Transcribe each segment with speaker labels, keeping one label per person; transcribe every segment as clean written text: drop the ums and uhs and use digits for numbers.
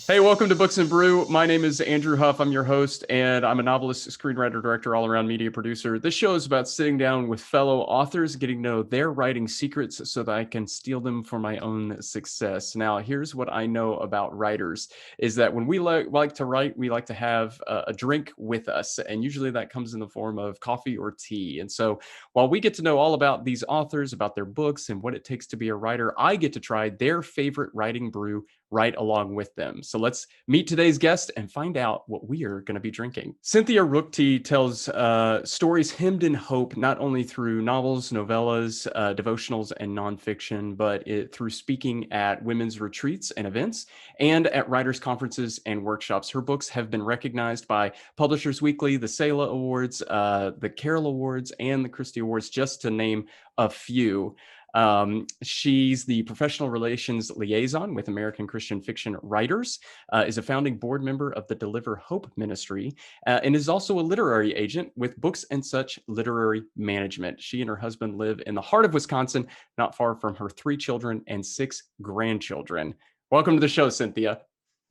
Speaker 1: Hey, welcome to Books and Brew. My name is Andrew Huff. I'm your host, and I'm a novelist, screenwriter, director, all-around media producer. This show is about sitting down with fellow authors, getting to know their writing secrets so that I can steal them for my own success. Now, here's what I know about writers, is that when we like to write, we like to have a drink with us, and usually that comes in the form of coffee or tea. And so while we get to know all about these authors, about their books, and what it takes to be a writer, I get to try their favorite writing brew right along with them. So let's meet today's guest and find out what we are going to be drinking. Cynthia Ruchti tells stories hemmed in hope, not only through novels, novellas, devotionals, and nonfiction, but through speaking at women's retreats and events and at writers' conferences and workshops. Her books have been recognized by Publishers Weekly, the Selah Awards, the Carol Awards, and the Christy Awards, just to name a few. She's the Professional Relations Liaison with American Christian Fiction Writers, is a founding board member of the Deliver Hope Ministry, and is also a literary agent with Books and Such Literary Management. She and her husband live in the heart of Wisconsin, not far from her 3 children and 6 grandchildren. Welcome to the show, Cynthia.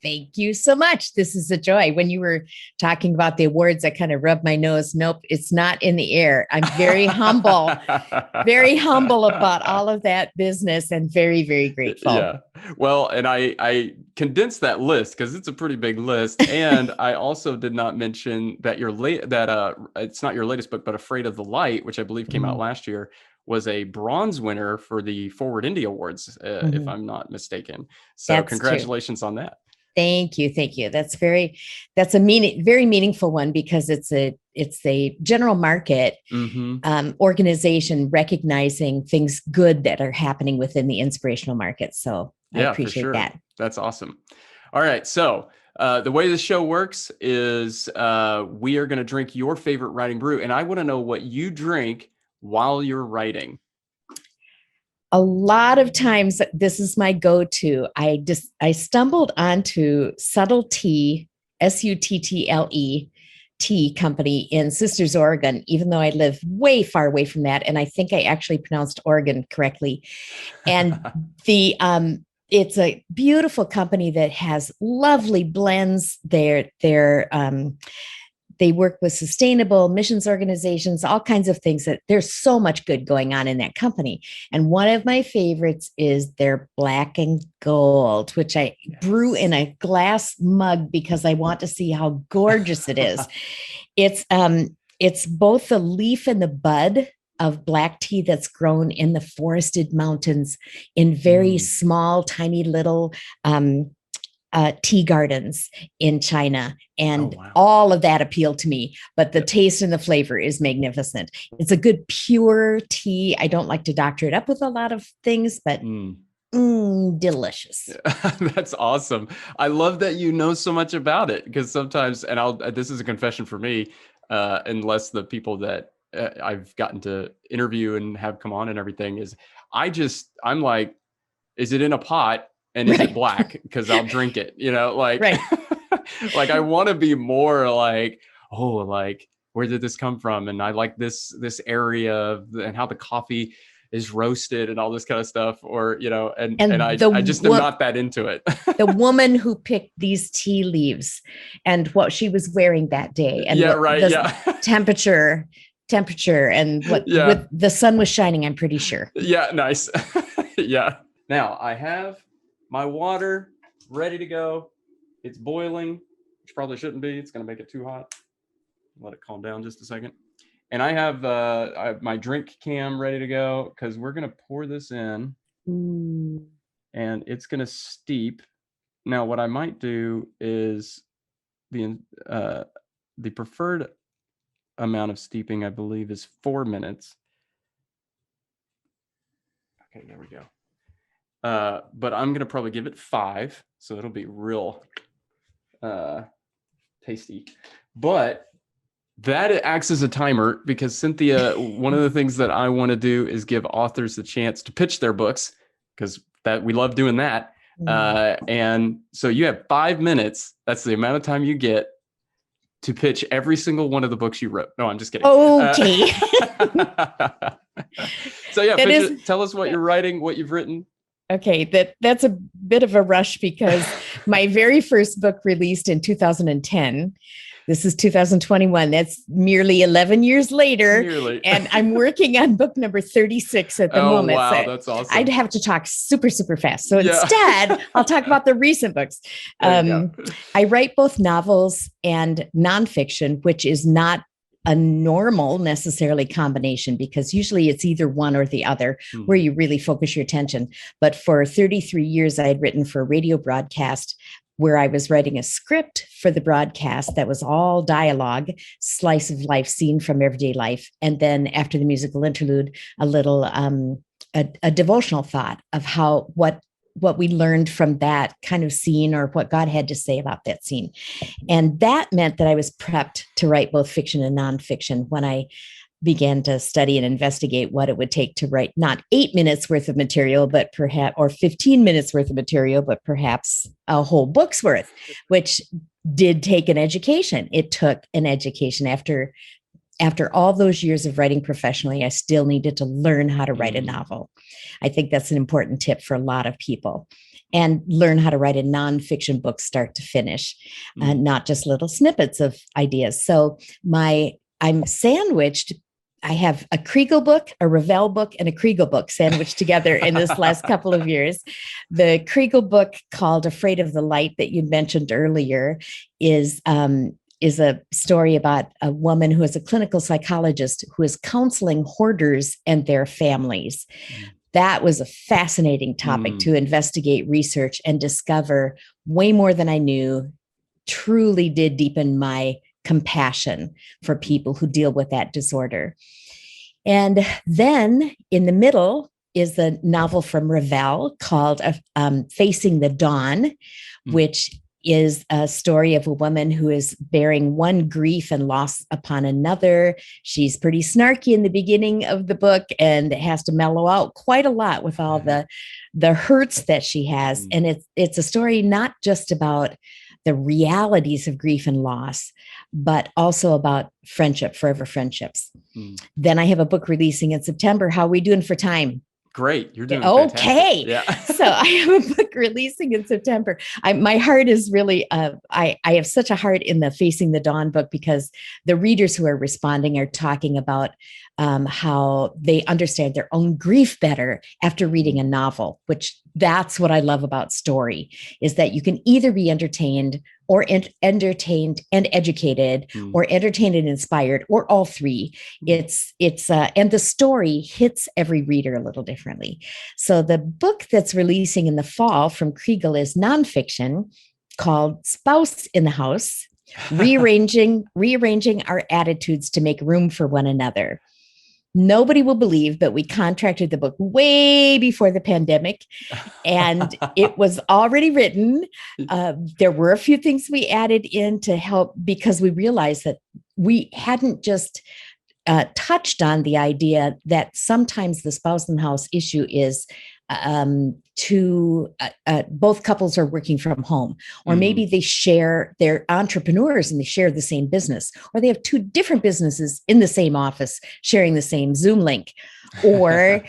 Speaker 2: Thank you so much. This is a joy. When you were talking about the awards, I kind of rubbed my nose. Nope, it's not in the air. I'm very humble about all of that business and very, very grateful.
Speaker 1: Yeah. Well, and I condensed that list because it's a pretty big list. And I also did not mention that it's not your latest book, but Afraid of the Light, which I believe came out last year, was a bronze winner for the Forward Indie Awards, if I'm not mistaken. So
Speaker 2: That's
Speaker 1: congratulations on that.
Speaker 2: Thank you. Thank you. That's very meaningful one because it's a general market organization recognizing things good that are happening within the inspirational market. So I appreciate that.
Speaker 1: That's awesome. All right. So the way the show works is we are going to drink your favorite writing brew. And I want to know what you drink while you're writing.
Speaker 2: A lot of times, this is my go-to. I stumbled onto Subtle Tea, Suttle tea company in Sisters, Oregon, even though I live way far away from that. And I think I actually pronounced Oregon correctly. And it's a beautiful company that has lovely blends. They work with sustainable missions organizations, all kinds of things. That there's so much good going on in that company. And one of my favorites is their black and gold, which I brew in a glass mug because I want to see how gorgeous it is. It's both the leaf and the bud of black tea that's grown in the forested mountains in very small, tiny little tea gardens in China. And all of that appealed to me, but the taste and the flavor is magnificent. It's a good pure tea. I don't like to doctor it up with a lot of things, but delicious.
Speaker 1: That's awesome. I love that you know so much about it because sometimes, and this is a confession for me, unless the people that I've gotten to interview and have come on and everything I'm like, is it in a pot? And is it black? Because I'll drink it, like, like I want to be more like, where did this come from? And I like this area and how the coffee is roasted and all this kind of stuff, or, and I just am not that into it.
Speaker 2: The woman who picked these tea leaves and what she was wearing that day and temperature and what with the sun was shining, I'm pretty sure.
Speaker 1: Yeah. Nice. Yeah. Now I have my water ready to go. It's boiling, which probably shouldn't be. It's going to make it too hot. Let it calm down just a second. And I have my drink cam ready to go because we're going to pour this in and it's going to steep. Now, what I might do is the preferred amount of steeping, I believe, is 4 minutes. Okay, there we go. But I'm going to probably give it 5. So it'll be real tasty. But that acts as a timer because Cynthia, one of the things that I want to do is give authors the chance to pitch their books because we love doing that. And so you have 5 minutes. That's the amount of time you get to pitch every single one of the books you wrote. No, I'm just kidding.
Speaker 2: Okay.
Speaker 1: So tell us what you're writing, what you've written.
Speaker 2: Okay, that's a bit of a rush because My very first book released in 2010. This is 2021. That's merely 11 years later.
Speaker 1: Nearly.
Speaker 2: And I'm working on book number 36 at the moment.
Speaker 1: Wow,
Speaker 2: So
Speaker 1: that's awesome.
Speaker 2: I'd have to talk super, super fast. So
Speaker 1: Yeah.
Speaker 2: instead, I'll talk about the recent books.
Speaker 1: There you
Speaker 2: I write both novels and nonfiction, which is not a normal necessarily combination, because usually it's either one or the other where you really focus your attention. But for 33 years, I had written for a radio broadcast where I was writing a script for the broadcast that was all dialogue, slice of life, scene from everyday life. And then after the musical interlude, a little a devotional thought of how what we learned from that kind of scene, or what God had to say about that scene. And that meant that I was prepped to write both fiction and nonfiction when I began to study and investigate what it would take to write not 8 minutes worth of material, but perhaps, or 15 minutes worth of material, but perhaps a whole book's worth, which did take an education. It took an education. After all those years of writing professionally, I still needed to learn how to write a novel. I think that's an important tip for a lot of people. And learn how to write a nonfiction book start to finish, not just little snippets of ideas. So I'm sandwiched. I have a Kriegel book, a Ravel book, and a Kriegel book sandwiched together in this last couple of years. The Kriegel book, called Afraid of the Light, that you mentioned earlier, is a story about a woman who is a clinical psychologist who is counseling hoarders and their families. That was a fascinating topic to investigate, research, and discover way more than I knew. Truly did deepen my compassion for people who deal with that disorder. And then in the middle is a novel from Ravel called Facing the Dawn, which is a story of a woman who is bearing one grief and loss upon another. She's pretty snarky in the beginning of the book and has to mellow out quite a lot with all the hurts that she has. And it's a story not just about the realities of grief and loss, but also about friendship, forever friendships. Then I have a book releasing in September. How are we doing for time?
Speaker 1: Great. You're doing
Speaker 2: okay.
Speaker 1: Fantastic. Yeah.
Speaker 2: So I have a book releasing in September. My heart is really, I have such a heart in the Facing the Dawn book, because the readers who are responding are talking about how they understand their own grief better after reading a novel, which that's what I love about story, is that you can either be entertained or entertained and educated, or entertained and inspired, or all three. It's and the story hits every reader a little differently. So the book that's releasing in the fall from Kriegel is nonfiction, called Spouse in the House, rearranging our attitudes to make room for one another. Nobody will believe, but we contracted the book way before the pandemic, and it was already written. There were a few things we added in to help, because we realized that we hadn't just touched on the idea that sometimes the spouse in the house issue is both couples are working from home, or maybe they're entrepreneurs and they share the same business, or they have two different businesses in the same office sharing the same Zoom link, or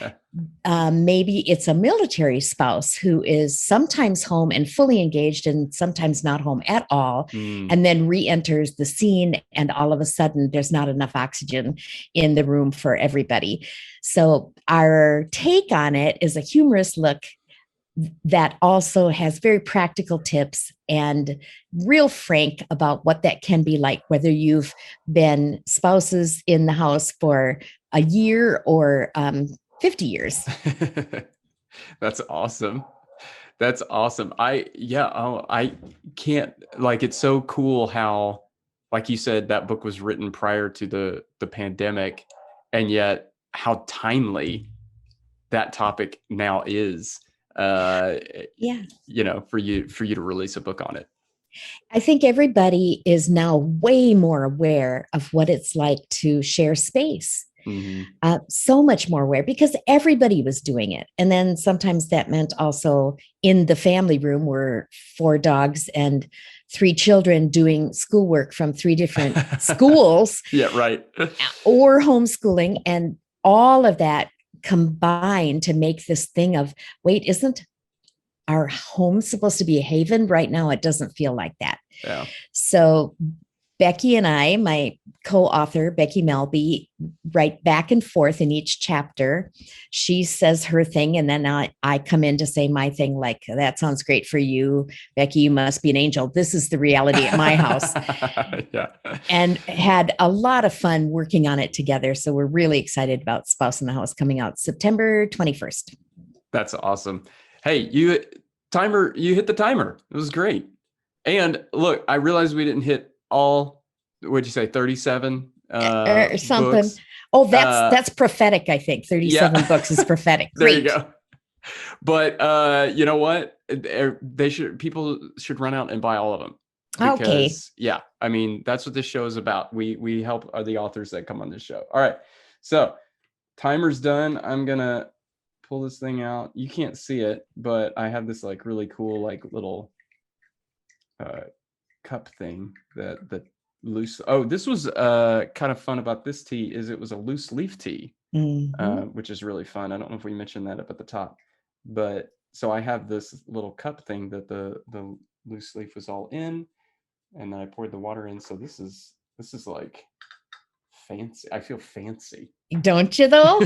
Speaker 2: maybe it's a military spouse who is sometimes home and fully engaged and sometimes not home at all, and then re-enters the scene, and all of a sudden there's not enough oxygen in the room for everybody. So our take on it is a humorous look that also has very practical tips and real frank about what that can be like, whether you've been spouses in the house for a year or 50 years.
Speaker 1: That's awesome. That's awesome. I can't, like, it's so cool how, like you said, that book was written prior to the pandemic, and yet how timely that topic now is. For you to release a book on it.
Speaker 2: I think everybody is now way more aware of what it's like to share space. So much more aware, because everybody was doing it. And then sometimes that meant also in the family room were 4 dogs and 3 children doing schoolwork from 3 different schools.
Speaker 1: Yeah, right.
Speaker 2: Or homeschooling, and all of that combined to make this thing of, wait, isn't our home's supposed to be a haven. Right now, it doesn't feel like that.
Speaker 1: Yeah.
Speaker 2: So Becky and I, my co-author, Becky Melby, write back and forth in each chapter. She says her thing, and then I come in to say my thing, like, that sounds great for you, Becky, you must be an angel. This is the reality at my house.
Speaker 1: Yeah.
Speaker 2: And had a lot of fun working on it together. So we're really excited about Spouse in the House coming out September 21st.
Speaker 1: That's awesome. Hey, you hit the timer. It was great. And look, I realized we didn't hit all, what'd you say, 37
Speaker 2: or something.
Speaker 1: books.
Speaker 2: Oh, that's prophetic, I think. 37 books is prophetic.
Speaker 1: There
Speaker 2: Great.
Speaker 1: you go. But you know what? People should run out and buy all of them. Because,
Speaker 2: okay.
Speaker 1: Yeah, I mean, that's what this show is about. We help the authors that come on this show. All right. So timer's done. I'm gonna pull this thing out. You can't see it, but I have this like really cool, like little cup thing that loose. Oh, this was kind of fun about this tea is it was a loose leaf tea, which is really fun. I don't know if we mentioned that up at the top, but so I have this little cup thing that the loose leaf was all in, and then I poured the water in. So this is like fancy. I feel fancy.
Speaker 2: Don't you though?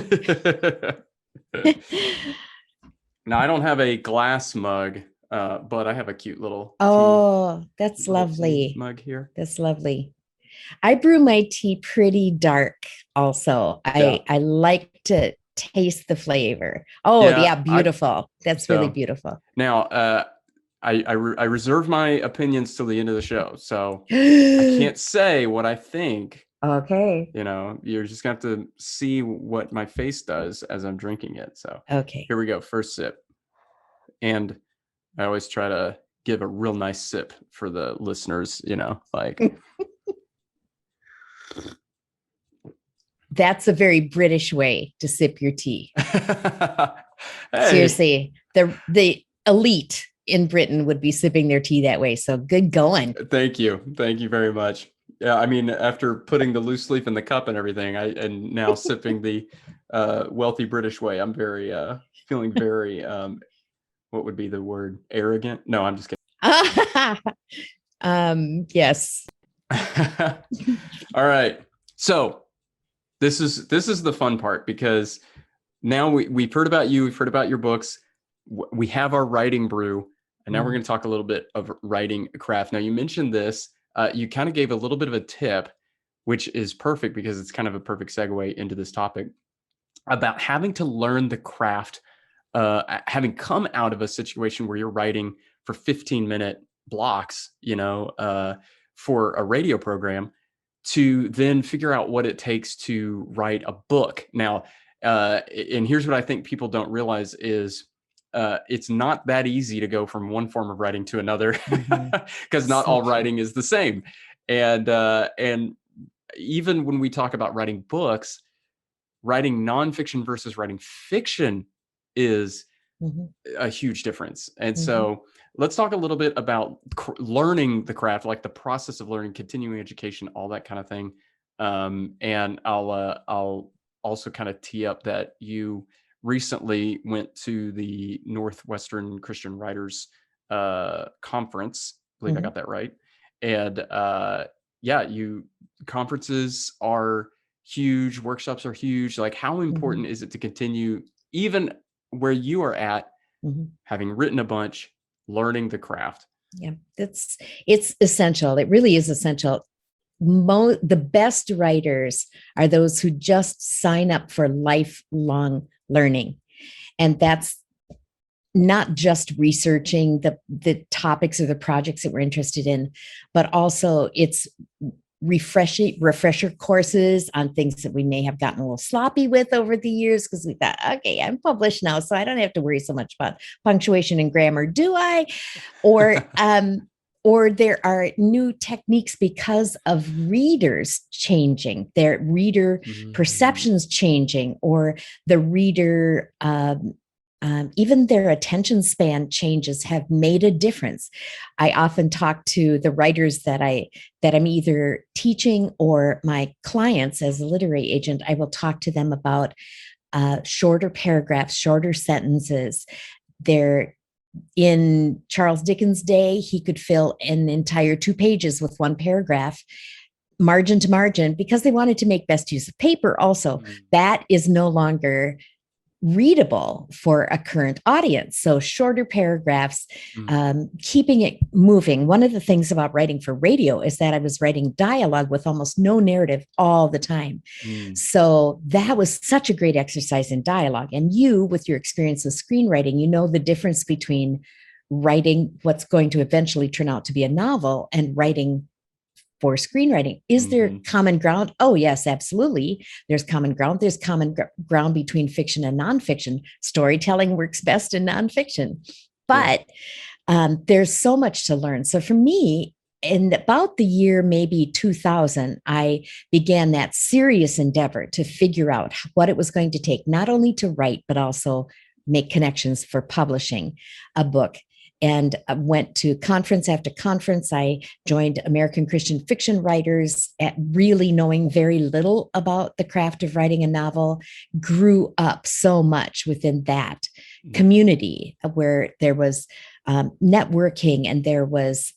Speaker 1: Now I don't have a glass mug, but I have a cute little
Speaker 2: that's lovely
Speaker 1: mug here.
Speaker 2: That's lovely. I brew my tea pretty dark also. I like to taste the flavor. Beautiful. That's really beautiful.
Speaker 1: Now I reserve my opinions till the end of the show, so I can't say what I think.
Speaker 2: Okay.
Speaker 1: You're just gonna have to see what my face does as I'm drinking it. So
Speaker 2: okay,
Speaker 1: here we go. First sip. And I always try to give a real nice sip for the listeners, like.
Speaker 2: That's a very British way to sip your tea.
Speaker 1: Hey.
Speaker 2: Seriously, the elite in Britain would be sipping their tea that way. So good going.
Speaker 1: Thank you very much. Yeah, I mean, after putting the loose leaf in the cup and everything, and now sipping the wealthy British way, I'm very feeling very what would be the word? Arrogant? No, I'm just
Speaker 2: kidding. Yes.
Speaker 1: All right. So this is the fun part, because now we've heard about you, we've heard about your books, we have our writing brew, and now we're going to talk a little bit of writing craft. Now you mentioned this, you kind of gave a little bit of a tip, which is perfect because it's kind of a perfect segue into this topic about having to learn the craft, having come out of a situation where you're writing for 15-minute blocks, for a radio program, to then figure out what it takes to write a book. Now, and here's what I think people don't realize is it's not that easy to go from one form of writing to another, because not all writing is the same. And even when we talk about writing books, writing nonfiction versus writing fiction is a huge difference. And so let's talk a little bit about learning the craft, like the process of learning, continuing education, all that kind of thing. And I'll also kind of tee up that you recently went to the Northwestern Christian Writers Conference. I believe I got that right. And conferences are huge, workshops are huge. Like, how important is it to continue, even where you are at, having written a bunch, learning the craft?
Speaker 2: Yeah, it's essential. It really is essential. The best writers are those who just sign up for lifelong learning. And that's not just researching the topics or the projects that we're interested in, but also it's refresher courses on things that we may have gotten a little sloppy with over the years, because we thought, okay, I'm published now, so I don't have to worry so much about punctuation and grammar, do I? Or there are new techniques because of readers changing, their reader perceptions changing, or the reader, even their attention span changes have made a difference. I often talk to the writers that I'm either teaching or my clients as a literary agent. I will talk to them about shorter paragraphs, shorter sentences. They're In Charles Dickens' day, he could fill an entire 2 pages with one paragraph, margin to margin, because they wanted to make best use of paper also. That is no longer readable for a current audience. So shorter paragraphs, keeping it moving. One of the things about writing for radio is that I was writing dialogue with almost no narrative all the time. So that was such a great exercise in dialogue. And you, with your experience with screenwriting, you know the difference between writing what's going to eventually turn out to be a novel and writing for screenwriting. Is there common ground? Oh, yes, absolutely. There's common ground. There's common ground between fiction and nonfiction. Storytelling works best in nonfiction, but there's so much to learn. So for me, in about the year maybe 2000, I began that serious endeavor to figure out what it was going to take, not only to write, but also make connections for publishing a book. And I went to conference after conference. I joined American Christian fiction writers, at really knowing very little about the craft of writing a novel, grew up so much within that community where there was networking and there was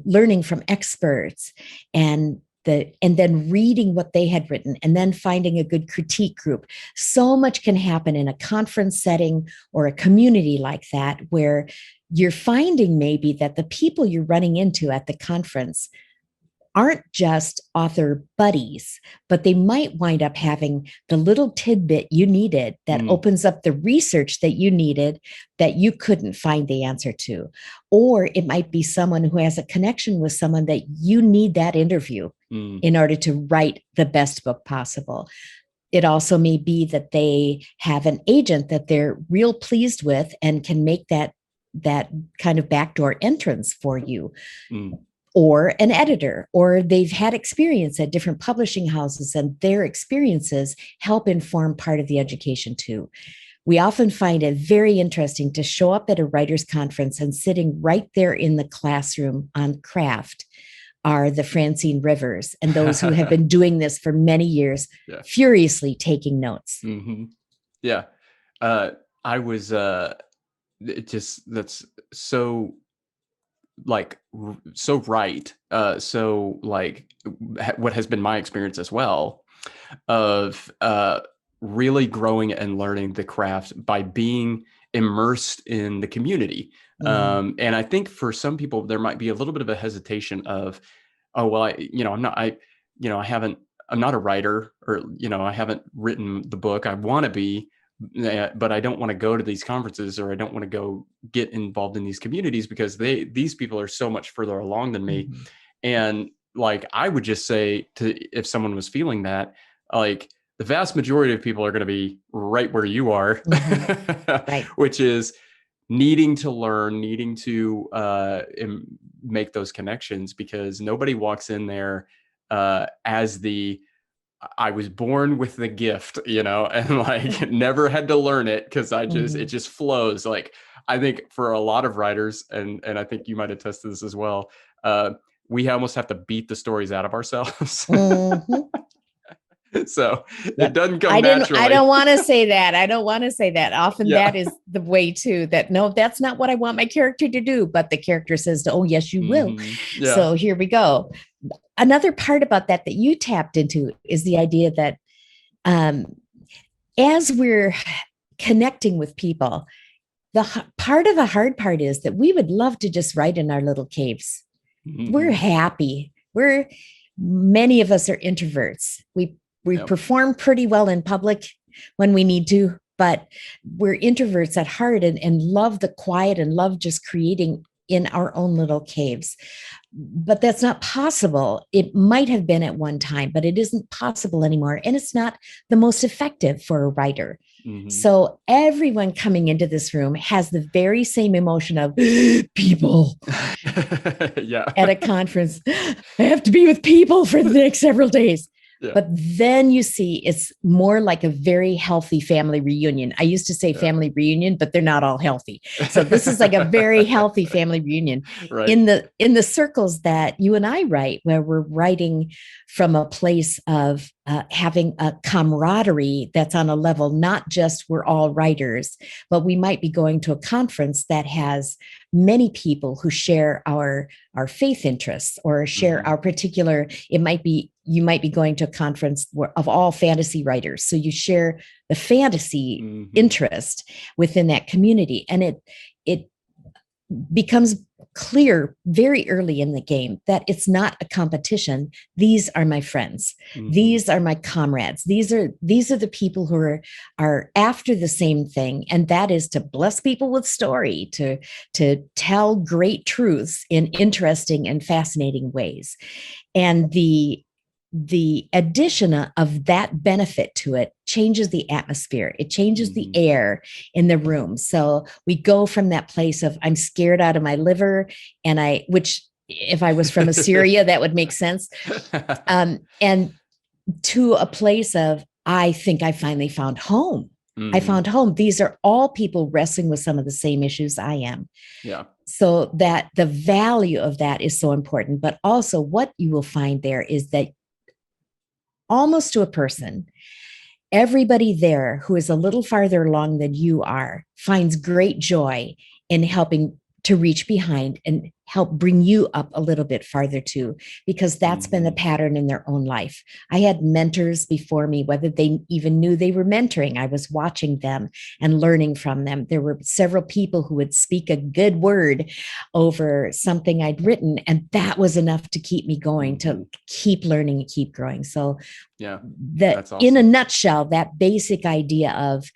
Speaker 2: learning from experts and then reading what they had written and then finding a good critique group. So much can happen in a conference setting or a community like that, where you're finding maybe that the people you're running into at the conference aren't just author buddies, but they might wind up having the little tidbit you needed that opens up the research that you needed that you couldn't find the answer to. Or it might be someone who has a connection with someone that you need that interview in order to write the best book possible. It also may be that they have an agent that they're real pleased with and can make that kind of backdoor entrance for you. Or an editor, or they've had experience at different publishing houses and their experiences help inform part of the education too. We often find it very interesting to show up at a writer's conference and sitting right there in the classroom on craft are the Francine Rivers and those who have been doing this for many years, furiously taking notes.
Speaker 1: Yeah. I was, that's so like so right. So like what has been my experience as well of really growing and learning the craft by being immersed in the community. And I think for some people there might be a little bit of a hesitation of, oh well, I'm not a writer, or I haven't written the book I want to be, but I don't want to go to these conferences, or I don't want to go get involved in these communities because these people are so much further along than me. And like, I would just say if someone was feeling that, like the vast majority of people are going to be right where you are, right. Which is needing to learn, needing to make those connections, because nobody walks in there as I was born with the gift, and like never had to learn it because it just flows. Like, I think for a lot of writers, and I think you might attest to this as well, we almost have to beat the stories out of ourselves. So it doesn't come naturally.
Speaker 2: I don't want to say that. Often that is the way too, that no, that's not what I want my character to do. But the character says, oh, yes, you will. Yeah. So here we go. Another part about that you tapped into is the idea that as we're connecting with people, the hard part is that we would love to just write in our little caves. We're happy. Many of us are introverts. We perform pretty well in public when we need to, but we're introverts at heart and love the quiet and love just creating in our own little caves. But that's not possible. It might have been at one time, but it isn't possible anymore. And it's not the most effective for a writer. So everyone coming into this room has the very same emotion of people. At a conference, I have to be with people for the next several days.
Speaker 1: Yeah.
Speaker 2: But then you see it's more like a very healthy family reunion. I used to say family reunion, but they're not all healthy. So this is like a very healthy family reunion
Speaker 1: Right.
Speaker 2: in the circles that you and I write, where we're writing from a place of having a camaraderie that's on a level, not just we're all writers, but we might be going to a conference that has many people who share our faith interests or share our particular, it might be, you might be going to a conference of all fantasy writers. So you share the fantasy interest within that community. And it becomes clear very early in the game that it's not a competition. These are my friends. These are my comrades. These are the people who are after the same thing, and that is to bless people with story, to tell great truths in interesting and fascinating ways. And the addition of that benefit to it changes the atmosphere. It changes the air in the room. So we go from that place of I'm scared out of my liver, which if I was from Assyria, that would make sense. And to a place of, I think I finally found home. I found home. These are all people wrestling with some of the same issues I am.
Speaker 1: Yeah.
Speaker 2: So that the value of that is so important. But also what you will find there is that almost to a person, everybody there who is a little farther along than you are finds great joy in helping to reach behind and help bring you up a little bit farther too, because that's been the pattern in their own life. I had mentors before me, whether they even knew they were mentoring. I was watching them and learning from them. There were several people who would speak a good word over something I'd written, and that was enough to keep me going, to keep learning and keep growing. So
Speaker 1: yeah,
Speaker 2: that's awesome. In a nutshell, that basic idea of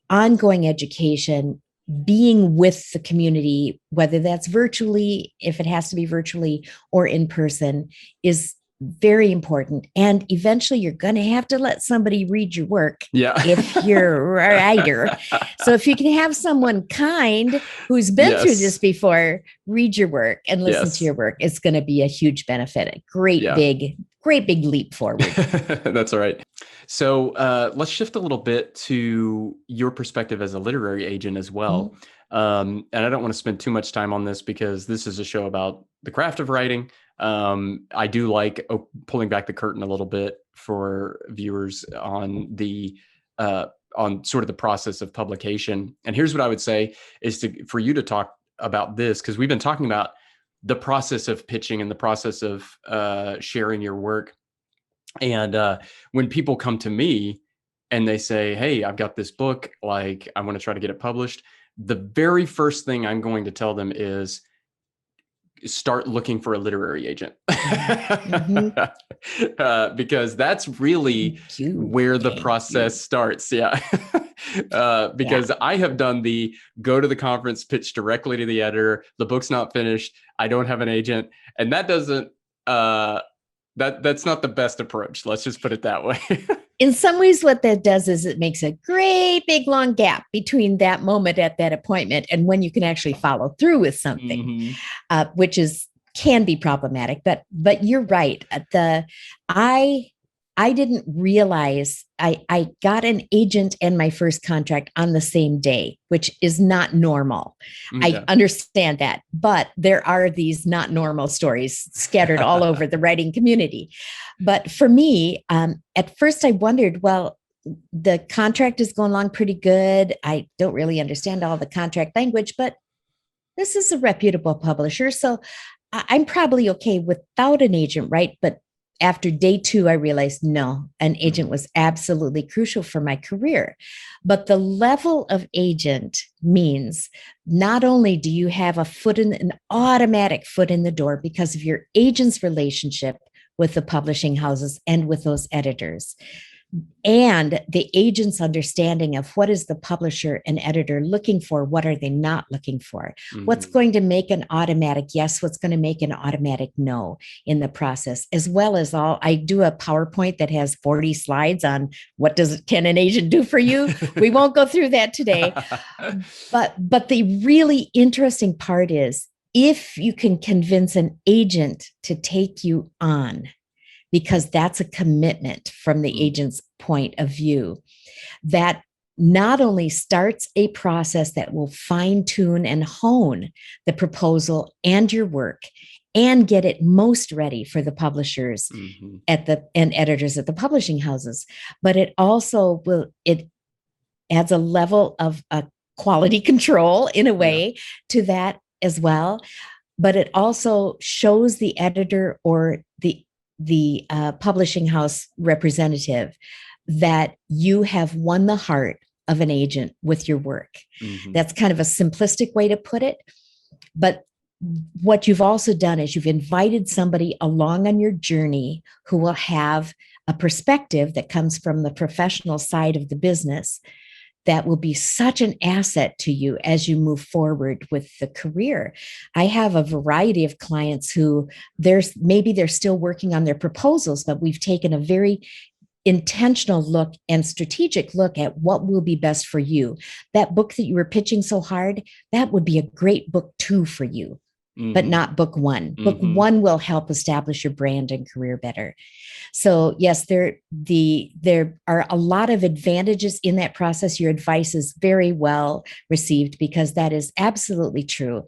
Speaker 2: ongoing education, being with the community, whether that's virtually, if it has to be virtually or in person, is very important. And eventually you're going to have to let somebody read your work if you're a writer. So if you can have someone kind who's been through this before, read your work and listen to your work, it's going to be a huge benefit, a great big leap forward.
Speaker 1: That's all right. So let's shift a little bit to your perspective as a literary agent as well. And I don't want to spend too much time on this because this is a show about the craft of writing. I do like pulling back the curtain a little bit for viewers on the on sort of the process of publication. And here's what I would say is for you to talk about this, because we've been talking about the process of pitching and the process of sharing your work. And when people come to me and they say, hey, I've got this book, like I want to try to get it published, the very first thing I'm going to tell them is start looking for a literary agent. Because that's really where the process starts. Yeah. Because I have done the go to the conference, pitch directly to the editor. The book's not finished. I don't have an agent. And that doesn't, that's not the best approach. Let's just put it that way.
Speaker 2: In some ways, what that does is it makes a great big long gap between that moment at that appointment and when you can actually follow through with something, which can be problematic. But you're right. I didn't realize I got an agent and my first contract on the same day, which is not normal. I understand that, but there are these not normal stories scattered all over the writing community. But for me, at first I wondered, well, the contract is going along pretty good. I don't really understand all the contract language, but this is a reputable publisher. So I'm probably okay without an agent, right? But after day 2, I realized, no, an agent was absolutely crucial for my career. But the level of agent means not only do you have an automatic foot in the door because of your agent's relationship with the publishing houses and with those editors, and the agent's understanding of what is the publisher and editor looking for, what are they not looking for, what's going to make an automatic yes, what's going to make an automatic no in the process, as well as I do a PowerPoint that has 40 slides on can an agent do for you? We won't go through that today. But the really interesting part is if you can convince an agent to take you on, because that's a commitment from the agent's point of view that not only starts a process that will fine tune and hone the proposal and your work and get it most ready for the publishers and editors at the publishing houses, but it also it adds a level of quality control in a way to that as well. But it also shows the editor or the publishing house representative that you have won the heart of an agent with your work. That's kind of a simplistic way to put it. But what you've also done is you've invited somebody along on your journey who will have a perspective that comes from the professional side of the business that will be such an asset to you as you move forward with the career. I have a variety of clients who they're still working on their proposals, but we've taken a very intentional look and strategic look at what will be best for you. That book that you were pitching so hard, that would be a great book 2 for you, but not book 1. Book 1 will help establish your brand and career better. So yes, there are a lot of advantages in that process. Your advice is very well received because that is absolutely true.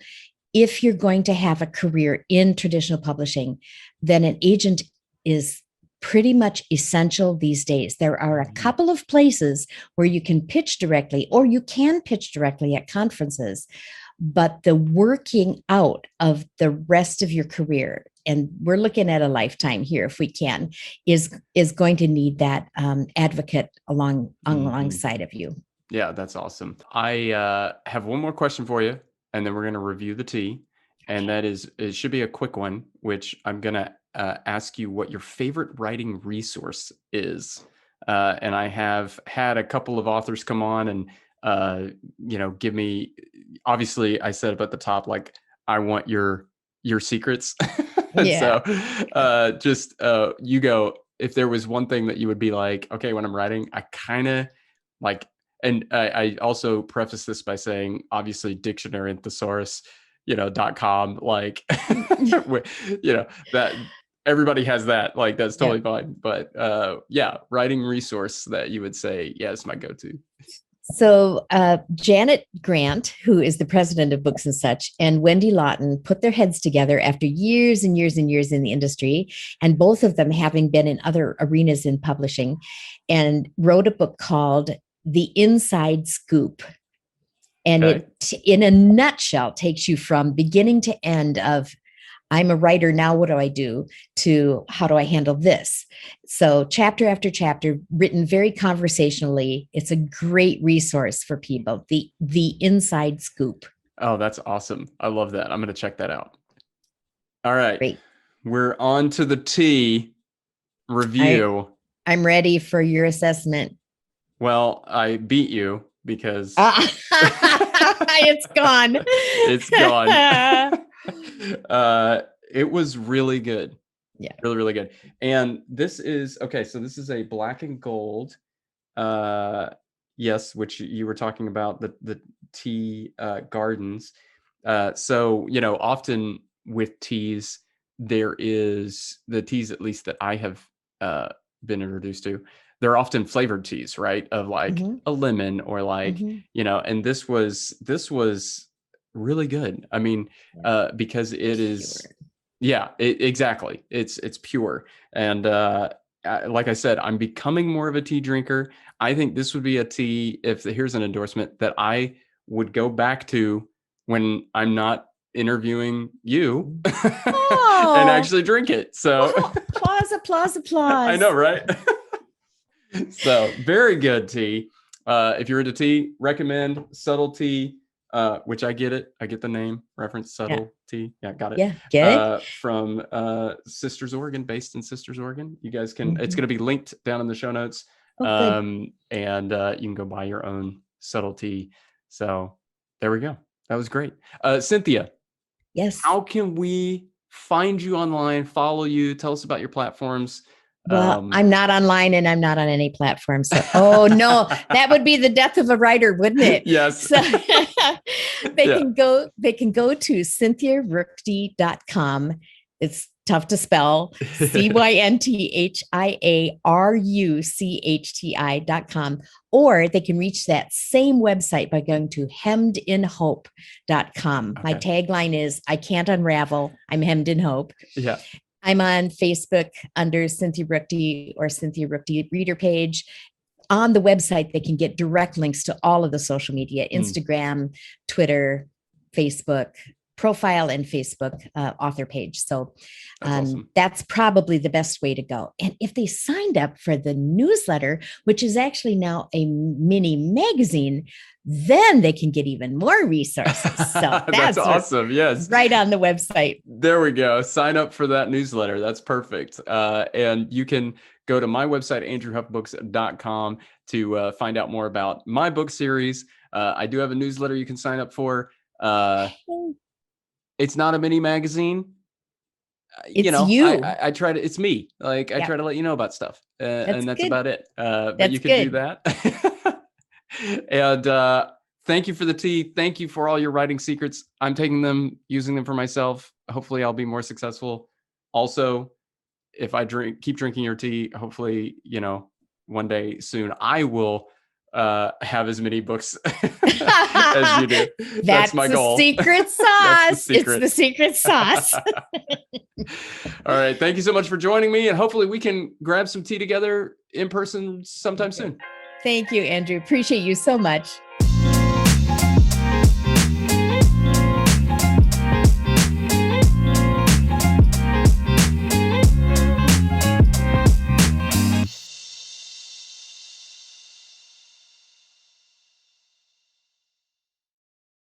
Speaker 2: If you're going to have a career in traditional publishing, then an agent is pretty much essential these days. There are a couple of places where you can pitch directly, or you can pitch directly at conferences, but the working out of the rest of your career, and we're looking at a lifetime here if we can, is going to need that advocate alongside of you.
Speaker 1: Yeah, that's awesome. I have one more question for you, and then we're going to review the tea. And that is, it should be a quick one, which I'm going to ask you what your favorite writing resource is. And I have had a couple of authors come on and, give me, obviously I said up at the top, like, I want your secrets.
Speaker 2: Yeah.
Speaker 1: So you go, if there was one thing that you would be like, okay, when I'm writing, I kind of like, and I also preface this by saying, obviously dictionary and thesaurus, .com, like, that everybody has that, like, that's totally fine. But writing resource that you would say, yeah, it's my go-to.
Speaker 2: So Janet Grant, who is the president of Books and Such, and Wendy Lawton put their heads together after years and years and years in the industry, and both of them having been in other arenas in publishing, and wrote a book called The Inside Scoop. And it, in a nutshell, takes you from beginning to end of, I'm a writer, now what do I do, to how do I handle this? So chapter after chapter, written very conversationally. It's a great resource for people, the Inside Scoop.
Speaker 1: Oh, that's awesome. I love that. I'm going to check that out. All right.
Speaker 2: Great.
Speaker 1: We're on to the tea review.
Speaker 2: I'm ready for your assessment.
Speaker 1: Well, I beat you because
Speaker 2: it's gone.
Speaker 1: It's gone. It was really good.
Speaker 2: Yeah.
Speaker 1: Really, really good. And this is, okay, so this is a black and gold. Yes, which you were talking about, the tea gardens. So, often with teas, there is the teas, at least that I have been introduced to, they're often flavored teas, right? Of like a lemon or like, and this was really good. I mean, because it is, exactly. It's pure. And like I said, I'm becoming more of a tea drinker. I think this would be a tea, here's an endorsement, that I would go back to when I'm not interviewing you and actually drink it. So
Speaker 2: applause.
Speaker 1: I know, right? So very good tea. If you're into tea, recommend Subtle Tea, which I get it. I get the name reference, Subtle Tea. Yeah, got it.
Speaker 2: Yeah, get it.
Speaker 1: From Sisters, Oregon, based in Sisters, Oregon. You guys can, it's going to be linked down in the show notes. And you can go buy your own Subtle Tea. So there we go. That was great. Cynthia.
Speaker 2: Yes.
Speaker 1: How can we find you online, follow you, tell us about your platforms?
Speaker 2: Well, I'm not online and I'm not on any platform. So, oh no, that would be the death of a writer, wouldn't it?
Speaker 1: Yes.
Speaker 2: So they can go to cynthiaruchti.com. It's tough to spell, CYNTHIARUCHTI.com, or they can reach that same website by going to hemmedinhope.com. My tagline is, I can't unravel, I'm hemmed in hope.
Speaker 1: Yeah.
Speaker 2: I'm on Facebook under Cynthia Ruchti or Cynthia Ruchti reader page. On the website, they can get direct links to all of the social media, Instagram, Twitter, Facebook, profile, and Facebook author page. So awesome. That's probably the best way to go. And if they signed up for the newsletter, which is actually now a mini magazine, then they can get even more resources. So
Speaker 1: that's awesome. Yes.
Speaker 2: Right on the website.
Speaker 1: There we go. Sign up for that newsletter. That's perfect. And you can go to my website, andrewhuffbooks.com, to find out more about my book series. I do have a newsletter you can sign up for. It's not a mini magazine.
Speaker 2: It's
Speaker 1: I try to, it's me. Like I try to let you know about stuff and that's good. About it. But you can do that. And thank you for the tea. Thank you for all your writing secrets. I'm taking them, using them for myself. Hopefully I'll be more successful. Also, if I keep drinking your tea, hopefully, one day soon, I will have as many books as you do. That's my goal.
Speaker 2: Secret sauce. It's the secret sauce.
Speaker 1: All right. Thank you so much for joining me. And hopefully we can grab some tea together in person sometime soon.
Speaker 2: Thank you, Andrew. Appreciate you so much.